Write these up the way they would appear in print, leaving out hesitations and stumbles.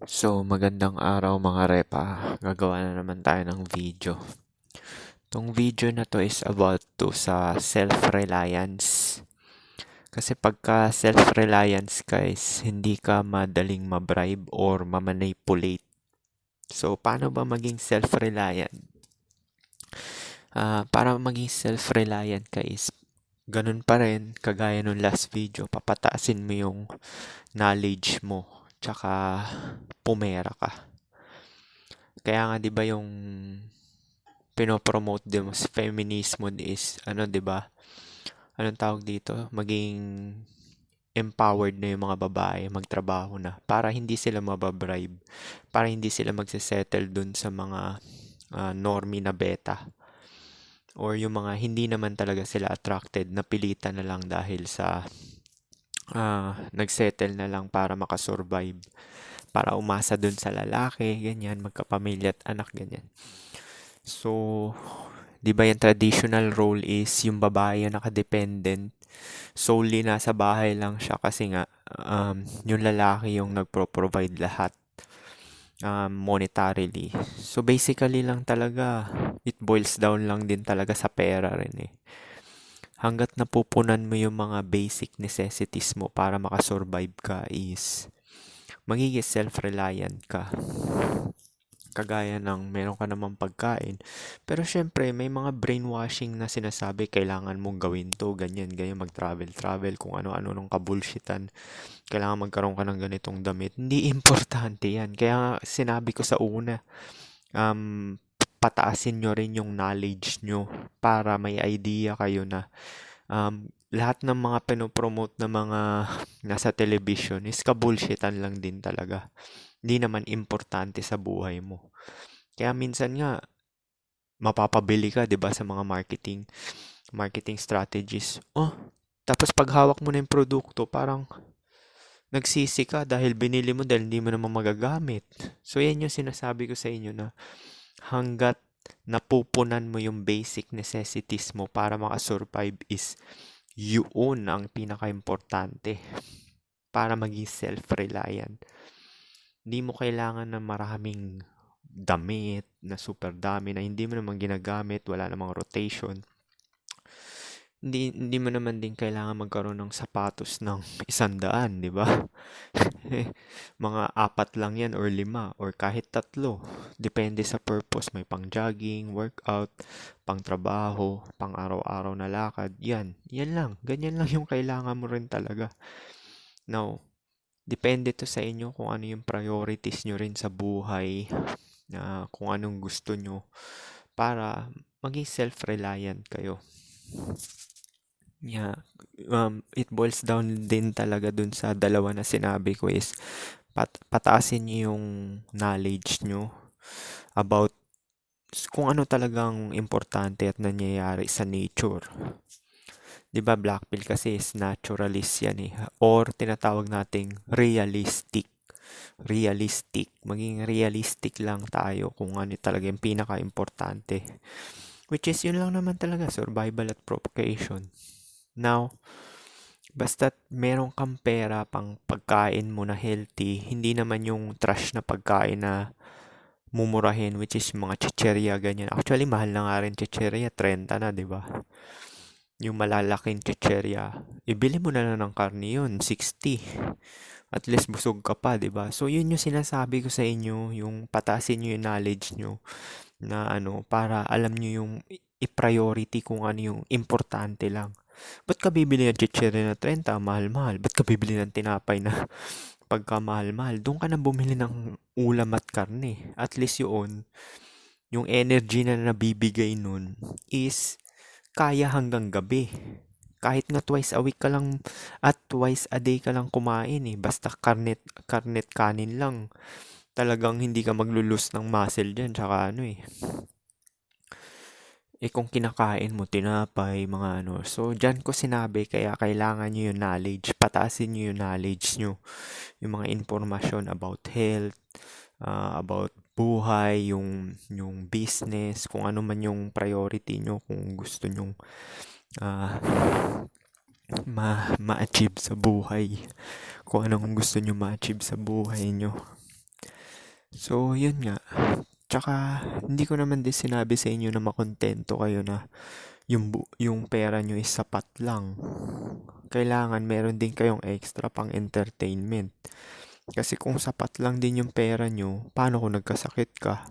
Magandang araw mga repa. Gagawa na naman tayo ng video. Tong video na to is about to sa self-reliance. Kasi pagka self-reliance guys, hindi ka madaling mabribe or mamanipulate. So, paano ba maging self-reliant? Para maging self-reliant guys, ganun pa rin, kagaya nung last video, papataasin mo yung knowledge mo, tsaka pumera ka. Kaya nga 'di ba yung pinopromote din mo sa feminismo is ano 'di ba? Anong tawag dito? Maging empowered na yung mga babae magtrabaho na para hindi sila mababribe, para hindi sila magse-settle dun sa mga normie na beta or yung mga hindi naman talaga sila attracted, napilitan na lang dahil sa nagsettle na lang para makasurvive, para umasa dun sa lalaki, ganyan, magkapamilya at anak, ganyan. So, 'di ba yung traditional role is yung babae yung nakadependent, solely nasa bahay lang siya kasi nga yung lalaki yung nagpro-provide lahat monetarily. So basically lang talaga, it boils down lang din talaga sa pera rin eh. Hanggat napupunan mo yung mga basic necessities mo para makasurvive ka is magiging self-reliant ka. Kagaya ng meron ka namang pagkain. Pero syempre, may mga brainwashing na sinasabi, kailangan mong gawin to, ganyan, ganyan, mag-travel, kung ano-ano nung kabulshitan. Kailangan magkaroon ka ng ganitong damit. Hindi importante yan. Kaya nga, sinabi ko sa una, pataasin nyo rin yung knowledge nyo para may idea kayo na lahat ng mga pinopromote na mga nasa television is kabulshitan lang din talaga. Hindi naman importante sa buhay mo. Kaya minsan nga, mapapabili ka, 'di ba, sa mga marketing strategies. Oh, tapos pag hawak mo na yung produkto, parang nagsisi ka dahil binili mo dahil hindi mo naman magagamit. So, yan yung sinasabi ko sa inyo na hanggat napupunan mo yung basic necessities mo para makasurvive is yun ang pinaka-importante para maging self-reliant. Hindi mo kailangan ng maraming damit na super dami na hindi mo naman ginagamit, wala namang rotation. Hindi mo naman din kailangan magkaroon ng sapatos ng 100, di ba? Mga 4 lang yan or 5 or kahit 3. Depende sa purpose. May pang jogging, workout, pang trabaho, pang araw-araw na lakad. Yan lang. Ganyan lang yung kailangan mo rin talaga. Now, depende to sa inyo kung ano yung priorities nyo rin sa buhay, kung anong gusto nyo para maging self-reliant kayo. Yeah, it boils down din talaga dun sa dalawa na sinabi ko is pataasin nyo yung knowledge nyo about kung ano talagang importante at nangyayari sa nature. 'Di ba black pill kasi is naturalist yan eh, or tinatawag nating realistic. Maging realistic lang tayo kung ano talaga yung pinaka-importante. Which is yun lang naman talaga, survival at procreation. Now, basta't meron kang pera pang pagkain mo na healthy, hindi naman yung trash na pagkain na mumurahin, which is mga chicherya, ganyan. Actually, mahal na nga rin chicherya, 30 na, di ba? Yung malalaking chicherya, ibili mo na lang ng karne yun, 60. At least busog ka pa, 'di ba? So yun yung sinasabi ko sa inyo, yung patasin niyo yung knowledge niyo na para alam niyo yung i-priority kung ano yung importante lang. Ba't ka bibili ng chichirya na 30, mahal-mahal? Ba't ka bibili ng tinapay na pagkamahal-mahal? Doon ka na bumili ng ulam at karne. At least yun, yung energy na nabibigay nun is kaya hanggang gabi. Kahit nga twice a week ka lang at twice a day ka lang kumain eh. Basta karnet kanin lang. Talagang hindi ka maglulus ng muscle dyan. Tsaka kung kinakain mo, tinapay, mga So, dyan ko sinabi, kaya kailangan nyo yung knowledge. Pataasin nyo yung knowledge nyo. Yung mga informasyon about health, about buhay, yung business, kung ano man yung priority nyo, kung gusto nyong ma-achieve sa buhay. Kung anong gusto nyo ma-achieve sa buhay nyo. So, yun nga. Tsaka, hindi ko naman din sinabi sa inyo na makontento kayo na yung pera nyo is sapat lang. Kailangan meron din kayong extra pang entertainment. Kasi kung sapat lang din yung pera nyo, paano kung nagkasakit ka?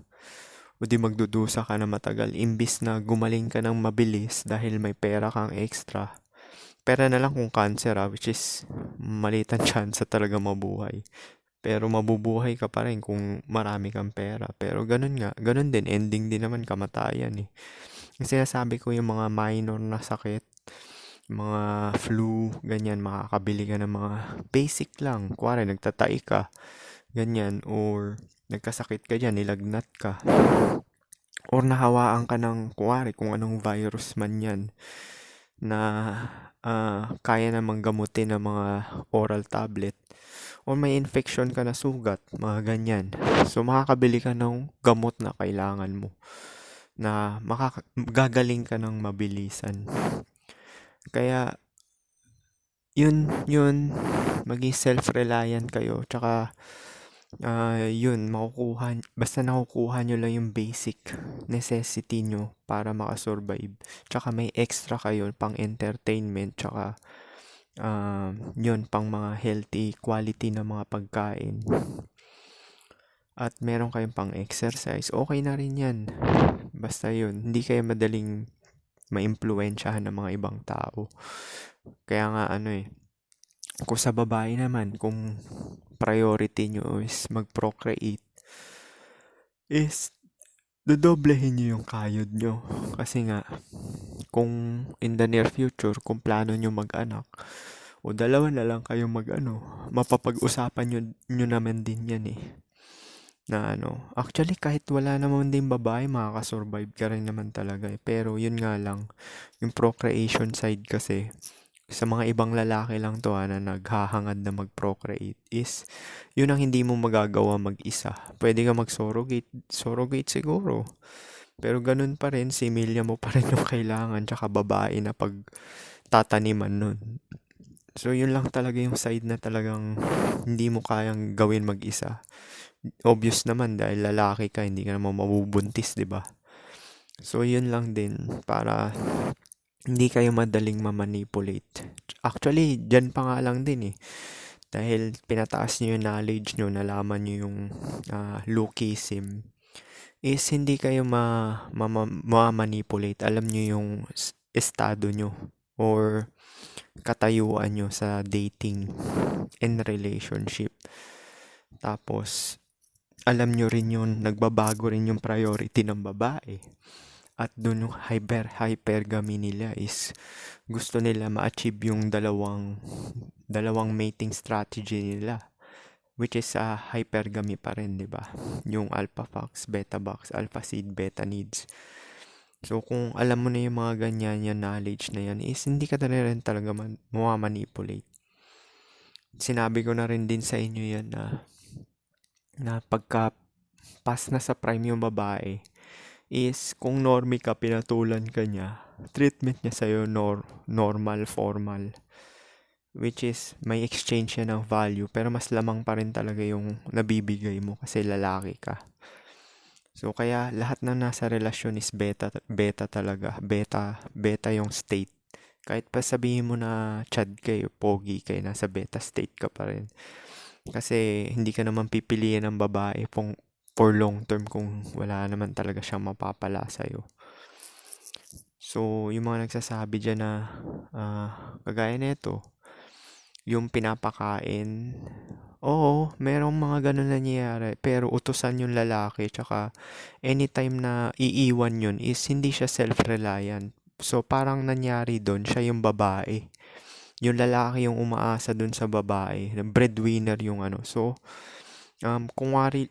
O di magdudusa ka na matagal. Imbis na gumaling ka ng mabilis dahil may pera kang extra. Pera na lang kung cancer which is maliit ang chance talaga mabuhay. Pero mabubuhay ka pa rin kung marami kang pera. Pero ganun nga, ganun din, ending din naman kamatayan eh. Yung sinasabi ko yung mga minor na sakit, mga flu, ganyan, makakabili ka ng mga basic lang. Kuwari, nagtatai ka, ganyan, or nagkasakit ka dyan, nilagnat ka, or nahawaan ka ng, kuwari, kung anong virus man yan, na kaya namang gamutin ng mga oral tablet, or may infection ka na sugat, mga ganyan. So, makakabili ka ng gamot na kailangan mo, na gagaling ka ng mabilisan. Kaya, yun, maging self-reliant kayo. Tsaka, yun, basta nakukuha nyo lang yung basic necessity nyo para makasurvive. Tsaka may extra kayo pang entertainment. Tsaka, yun, pang mga healthy quality na mga pagkain. At meron kayong pang exercise. Okay na rin yan. Basta yun, hindi kayo madaling maimpluwensyahan ng mga ibang tao. Kaya nga kung sa babae naman, kung priority nyo is mag-procreate, is dodoblehin nyo yung kayod nyo. Kasi nga, kung in the near future, kung plano nyo mag-anak, o dalawa na lang kayo mapapag-usapan nyo naman din yan eh. Na actually kahit wala naman din babae, makakasurvive ka rin naman talaga eh. Pero yun nga lang, yung procreation side kasi, sa mga ibang lalaki lang to na naghahangad na mag-procreate is yun ang hindi mo magagawa mag-isa. Pwede ka surrogate siguro. Pero ganun pa rin, similya mo pa rin yung kailangan tsaka babae na pagtataniman nun. So yun lang talaga yung side na talagang hindi mo kayang gawin mag-isa. Obvious naman dahil lalaki ka, hindi ka naman mabubuntis, 'di ba? So yun lang din para hindi kayo madaling ma-manipulate. Actually, dyan pa nga lang din eh. Dahil pinataas nyo yung knowledge nyo, nalaman nyo yung lookism, is hindi kayo ma-manipulate. Alam nyo yung estado nyo or katayuan nyo sa dating and relationship. Tapos, alam nyo rin yung nagbabago rin yung priority ng babae. At doon yung hypergamy nila is gusto nila ma-achieve yung dalawang mating strategy nila, which is hypergamy pa rin, 'di ba? Yung alpha fox, beta box, alpha seed, beta needs. So kung alam mo na yung mga ganyan, yung knowledge na yan, is hindi ka na rin talaga manipulate. Sinabi ko na rin din sa inyo yan na pagka pass na sa prime yung babae, is kung normie ka, pinatulan ka niya, treatment niya sa'yo normal, formal. Which is, may exchange siya ng value, pero mas lamang pa rin talaga yung nabibigay mo kasi lalaki ka. So, kaya lahat na nasa relasyon is beta talaga. Beta yung state. Kahit pa sabihin mo na chad kayo, pogi kayo, nasa beta state ka pa rin. Kasi hindi ka naman pipiliin ng babae for long term kung wala naman talaga siyang mapapala sa'yo. So, yung mga nagsasabi dyan na kagaya nito, yung pinapakain, oo, merong mga ganun nangyayari, pero utusan yung lalaki, tsaka anytime na iiwan yun is hindi siya self-reliant. So, parang nangyari doon, siya yung babae. Yung lalaki yung umaasa doon sa babae, breadwinner yung So, kung wari,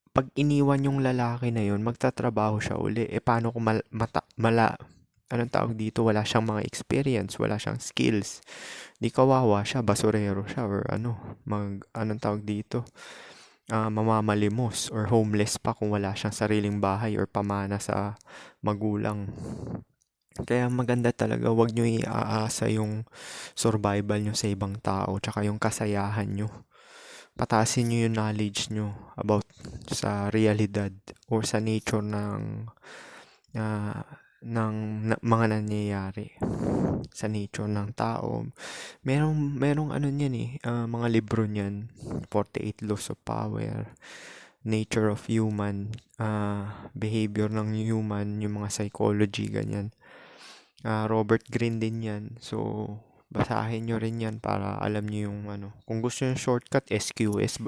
pag iniwan yung lalaki na yun, magtatrabaho siya uli. Paano kung anong tawag dito? Wala siyang mga experience, wala siyang skills. Di kawawa siya, basurero siya, or anong tawag dito? Mamamalimos or homeless pa kung wala siyang sariling bahay or pamana sa magulang. Kaya maganda talaga, wag nyo iaasa yung survival nyo sa ibang tao, tsaka yung kasayahan nyo. pataasin nyo yung knowledge nyo about sa realidad or sa nature ah, mga nangyayari sa nature ng tao. Merong ano niyan mga libro niyan, 48 Laws of Power, Nature of Human, Behavior ng Human, yung mga psychology, ganyan. Robert Greene din yan. So, basahin nyo rin yan para alam nyo yung ano. Kung gusto nyo shortcut, SQS,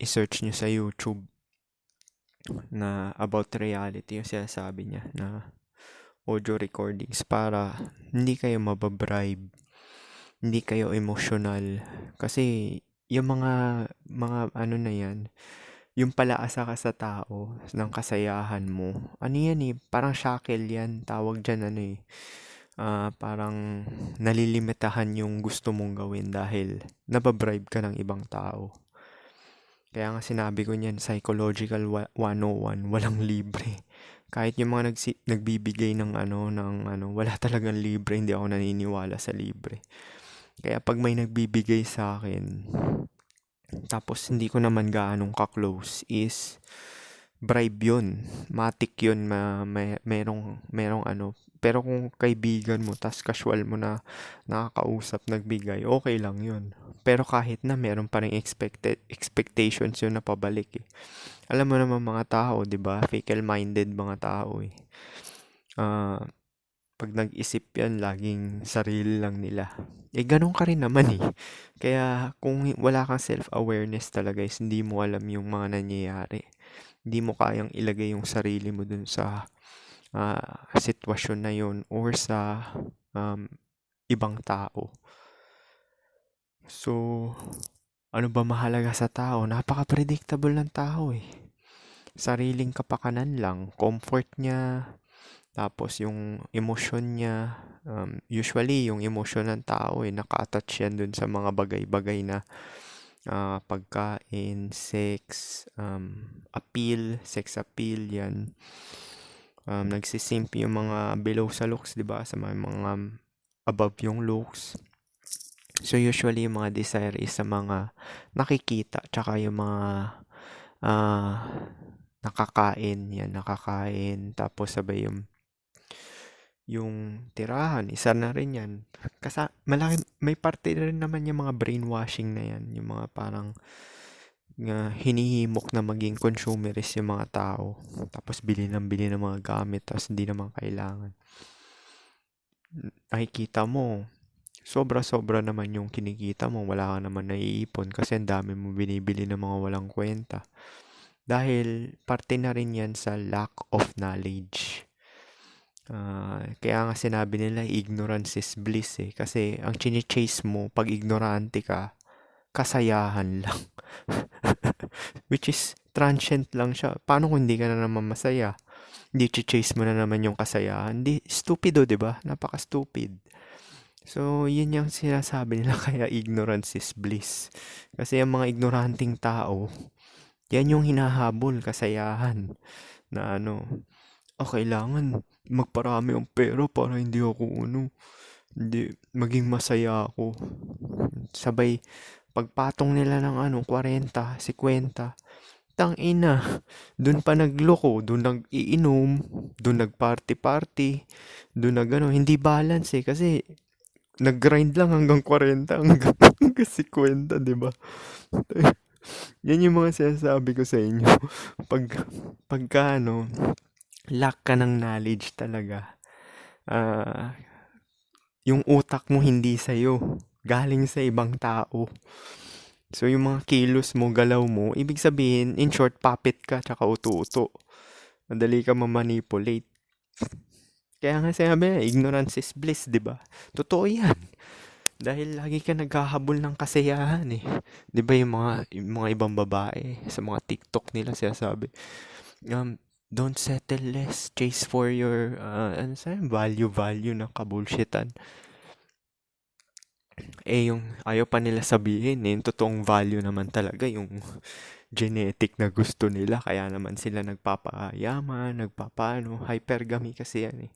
i-search nyo sa YouTube na about reality yung sinasabi niya na audio recordings para hindi kayo mababribe, hindi kayo emotional. Kasi yung mga ano na yan, yung palaasa ka sa tao ng kasayahan mo, ano yan parang shackle yan, tawag dyan ano parang nalilimitahan yung gusto mong gawin dahil nababribe ka ng ibang tao. Kaya nga sinabi ko niyan, Psychological 101, walang libre. Kahit yung mga nagbibigay ng wala talagang libre, hindi ako naniniwala sa libre. Kaya pag may nagbibigay sa akin, tapos hindi ko naman gaanong ka-close, is bribe yun. Matik yun, merong ano. Pero kung kaibigan mo, tas casual mo na nakakausap, nagbigay, okay lang yun. Pero kahit na meron pa rin expectations yun na pabalik Alam mo naman mga tao, 'di ba? Fickle-minded mga tao Ah, pag nag-isip yan, laging sarili lang nila. Ganun ka rin naman Kaya kung wala kang self-awareness talaga is hindi mo alam yung mga nangyayari. Hindi mo kayang ilagay yung sarili mo dun sa sitwasyon na yun or sa ibang tao. So, ano ba mahalaga sa tao? Napaka-predictable ng tao Sariling kapakanan lang, comfort niya, tapos yung emosyon niya. Usually, yung emosyon ng tao naka-attach yan dun sa mga bagay-bagay na pagkain, sex, sex appeal yan. Nagsisimp yung mga below sa looks, di ba? Sa mga above yung looks. So usually yung mga desire is sa mga nakikita, tsaka yung mga nakakain, tapos sabay yung tirahan, isa na rin yan. Kasi may parte na rin naman yung mga brainwashing na yan, yung mga parang hinihimok na maging consumerist yung mga tao. Tapos bili ng mga gamit, tapos hindi naman kailangan. Nakikita mo, sobra-sobra naman yung kinikita mo, wala ka naman naiipon kasi ang dami mo binibili ng mga walang kwenta. Dahil parte na rin yan sa lack of knowledge. Kaya nga sinabi nila, ignorance is bliss Kasi ang chine-chase mo, pag ignorante ka, kasayahan lang. Which is, transient lang siya. Paano kung hindi ka na naman masaya? Hindi chase mo na naman yung kasayahan. Stupido, di ba? Napaka-stupid. So, yun yung sinasabi nila, kaya ignorance is bliss. Kasi ang mga ignoranting tao, yan yung hinahabol, kasayahan. Na kailangan magparami ang pera para hindi maging masaya ako. Sabay, pagpatong nila ng 40, 50, tangina, dun pa nagloko, dun nag-iinom, dun nag-party-party, dun hindi balance kasi nag-grind lang hanggang 40, hanggang 50, di ba? Yan yung mga sinasabi ko sa inyo. Pagka lack ka ng knowledge talaga, yung utak mo hindi sa'yo, galing sa ibang tao. So, yung mga kilos mo, galaw mo, ibig sabihin, in short, puppet ka, tsaka uto-uto. Madali ka ma-manipulate. Kaya nga sabi, ignorance is bliss, di ba? Totoo yan. Dahil lagi ka naghahabol ng kasayahan Di ba yung mga ibang babae, sa mga TikTok nila sinasabi, don't settle less, chase for your, value na kabulshitan. Yung ayaw pa nila sabihin yung totoong value naman talaga, yung genetic na gusto nila. Kaya naman sila nagpapayaman, hypergamy kasi yan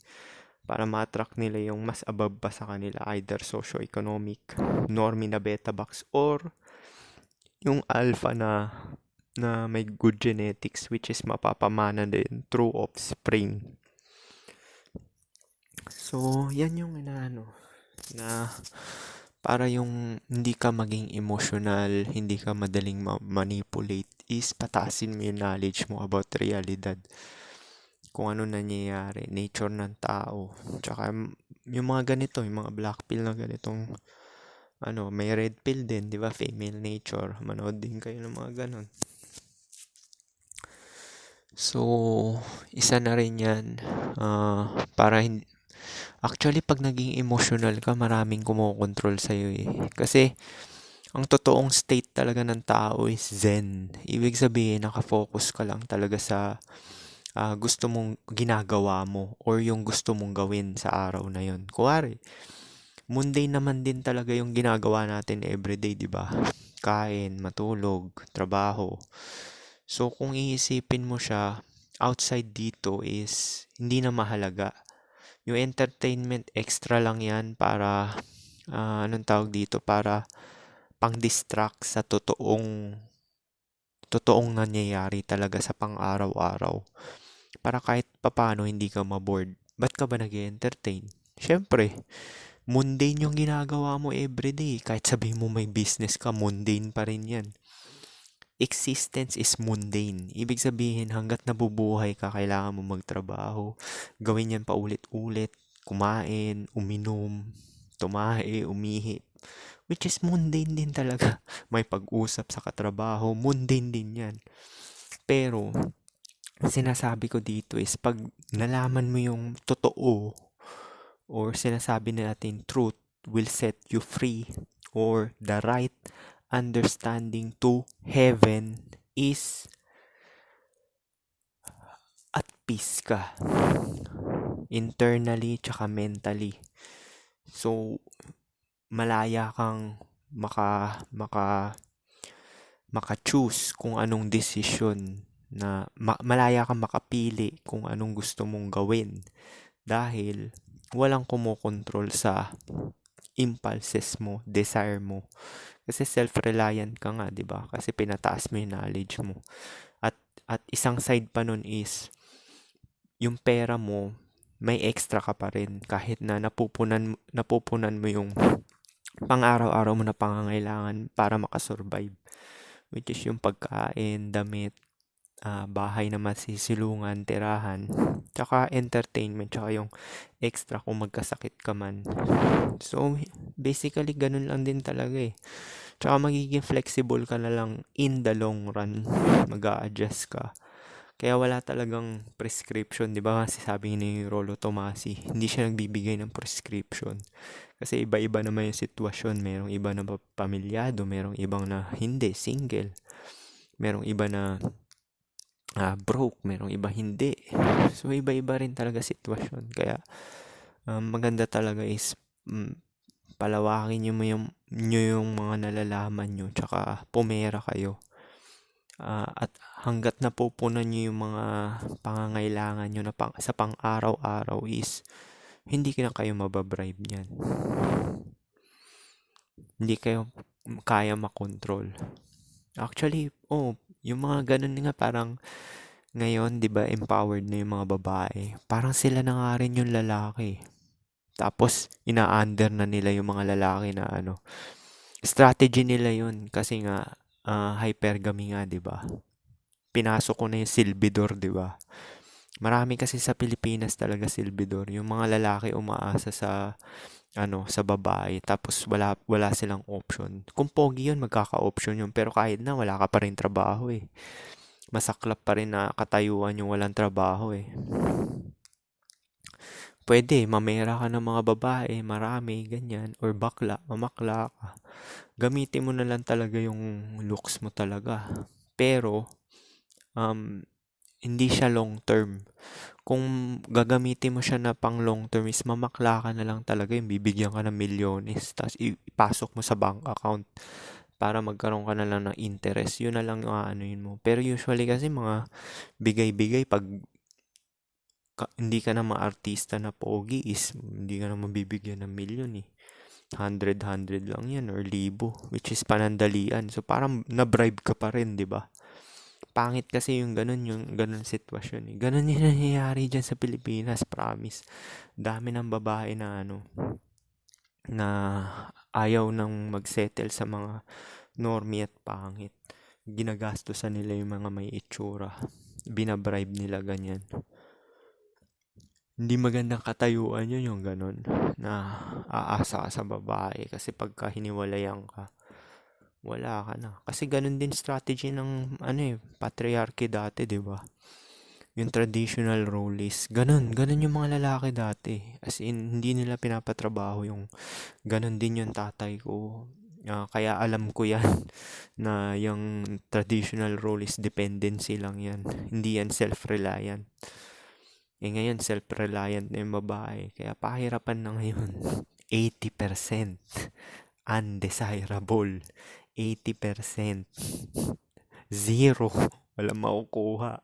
para ma-attract nila yung mas above pa sa kanila, either socio-economic, normie na beta box, or yung alpha na may good genetics, which is mapapamana din through offspring. So, yan yung inaano na para yung hindi ka maging emotional, hindi ka madaling manipulate, is pataasin mo yung knowledge mo about realidad. Kung ano nangyayari, nature ng tao. Tsaka yung mga ganito, yung mga black pill na ganitong may red pill din, di ba? Female nature. Manood din kayo ng mga ganon. So, isa na rin yan. Para hindi, actually, pag naging emotional ka, maraming kumokontrol sa'yo eh. Kasi, ang totoong state talaga ng tao is zen. Ibig sabihin, nakafocus ka lang talaga sa gusto mong ginagawa mo or yung gusto mong gawin sa araw na yon. Kuwari, mundane naman din talaga yung ginagawa natin everyday, di ba? Kain, matulog, trabaho. So, kung iisipin mo siya, outside dito is hindi na mahalaga. Yung entertainment, extra lang yan para, anong tawag dito, para pang-distract sa totoong nangyayari talaga sa pang-araw-araw. Para kahit papano hindi ka maboard. Ba't ka ba nag-entertain? Siyempre, mundane yung ginagawa mo everyday. Kahit sabihin mo may business ka, mundane pa rin yan. Existence is mundane. Ibig sabihin, hanggat nabubuhay ka, kailangan mo magtrabaho. Gawin yan paulit-ulit. Kumain, uminom, tumahi, umihi. Which is mundane din talaga. May pag-usap sa katrabaho, mundane din yan. Pero, sinasabi ko dito is pag nalaman mo yung totoo or sinasabi natin truth will set you free or the right understanding to heaven is at peace ka internally tsaka mentally. So malaya kang maka-choose kung anong decision na malaya kang makapili kung anong gusto mong gawin dahil walang kumokontrol sa impulses mo, desire mo. Kasi self-reliant ka nga, 'di ba? Kasi pinataas mo yung knowledge mo. At isang side pa nun is yung pera mo may extra ka pa rin kahit na napupunan mo yung pang-araw-araw mo na pangangailangan para makasurvive. Which is yung pagkain, damit, bahay na masisilungan, tirahan, tsaka entertainment, tsaka yung extra kung magkasakit ka man. So, basically, ganun lang din talaga eh. Tsaka magiging flexible ka na lang in the long run. Mag-a-adjust ka. Kaya wala talagang prescription, di ba? Kasi sabi ni Rolo Tomasi, hindi siya nagbibigay ng prescription. Kasi iba-iba naman yung sitwasyon. Merong iba na pamilyado, merong ibang na hindi, single. Merong iba na broke, merong iba hindi. So, iba-iba rin talaga sitwasyon. Kaya, maganda talaga is palawakin nyo yung mga nalalaman nyo, tsaka pumera kayo. At hanggat napupunan nyo yung mga pangangailangan nyo na sa pang-araw-araw is hindi na kayo mababribe niyan. Hindi kayo kaya makontrol. Actually, yung mga ganun nga parang ngayon, 'di ba, empowered na yung mga babae. Parang sila na nga rin yung lalaki. Tapos ina-under na nila yung mga lalaki na strategy nila yun kasi nga hypergamy nga, 'di ba? Pinasok ko na yung silbidor, 'di ba? Marami kasi sa Pilipinas talaga silbidor. Yung mga lalaki umaasa sa babae tapos wala silang option. Kung pogi yun, magkaka-option yun. Pero kahit na, wala ka pa rin trabaho eh. Masaklap pa rin na katayuan yung walang trabaho eh. Pwede, mamera ka ng mga babae, marami, ganyan. Or bakla, mamakla ka. Gamitin mo na lang talaga yung looks mo talaga. Pero, hindi siya long term. Kung gagamitin mo siya na pang long term is mamakla ka na lang talaga yung bibigyan ka ng milyones tapos ipasok mo sa bank account para magkaroon ka na lang ng interest. Yun na lang yung aanuin mo. Pero usually kasi mga bigay-bigay pag hindi ka na ma-artista na pogi is hindi ka na mabibigyan ng milyon eh. 100 lang yan or libo, which is panandalian. So parang na-bribe ka pa rin, di ba? Pangit kasi yung ganun sitwasyon eh. Ganun yung nangyayari dyan sa Pilipinas, promise. Dami ng babae na na ayaw nang magsettle sa mga normie at pangit. Ginagastusan nila yung mga may itsura. Binabribe nila ganyan. Hindi magandang katayuan yun yung ganun na aasa ka sa babae kasi pagka hiniwalayan ka, wala ka na. Kasi ganun din strategy ng patriarchy dati, 'di ba? Yung traditional role is ganun yung mga lalaki dati. As in, hindi nila pinapatrabaho yung ganun din yung tatay ko. Kaya alam ko yan na yung traditional role is dependency lang yan. Hindi yan self-reliant. Ngayon, self-reliant na yung babae. Kaya pahirapan na ngayon. 80% undesirable. 80% zero. Walang makukuha.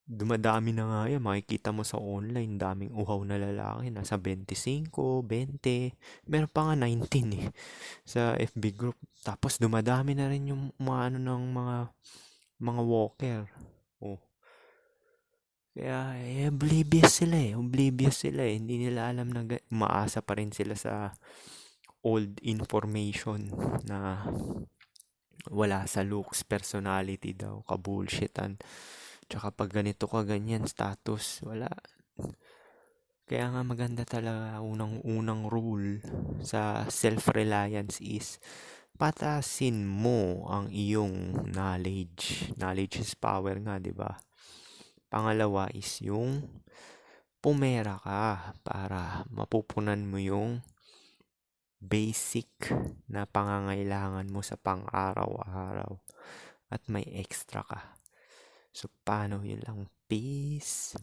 Dumadami na nga yan. Makikita mo sa online, daming uhaw na lalaki. Nasa 25, 20. Meron pa nga 19 sa FB group. Tapos dumadami na rin yung mga ng mga walker. Oh. Kaya oblivious sila eh. Oblivious sila eh. Hindi nila alam na umaasa pa rin sila sa old information na wala sa looks, personality daw, kabullshitan. Tsaka pag ganito ka ganyan, status, wala. Kaya nga maganda talaga unang-unang rule sa self-reliance is patasin mo ang iyong knowledge. Knowledge is power nga, di ba? Pangalawa is yung pumera ka para mapupunan mo yung basic na pangangailangan mo sa pang-araw-araw at may extra ka. So, paano yun lang? Peace.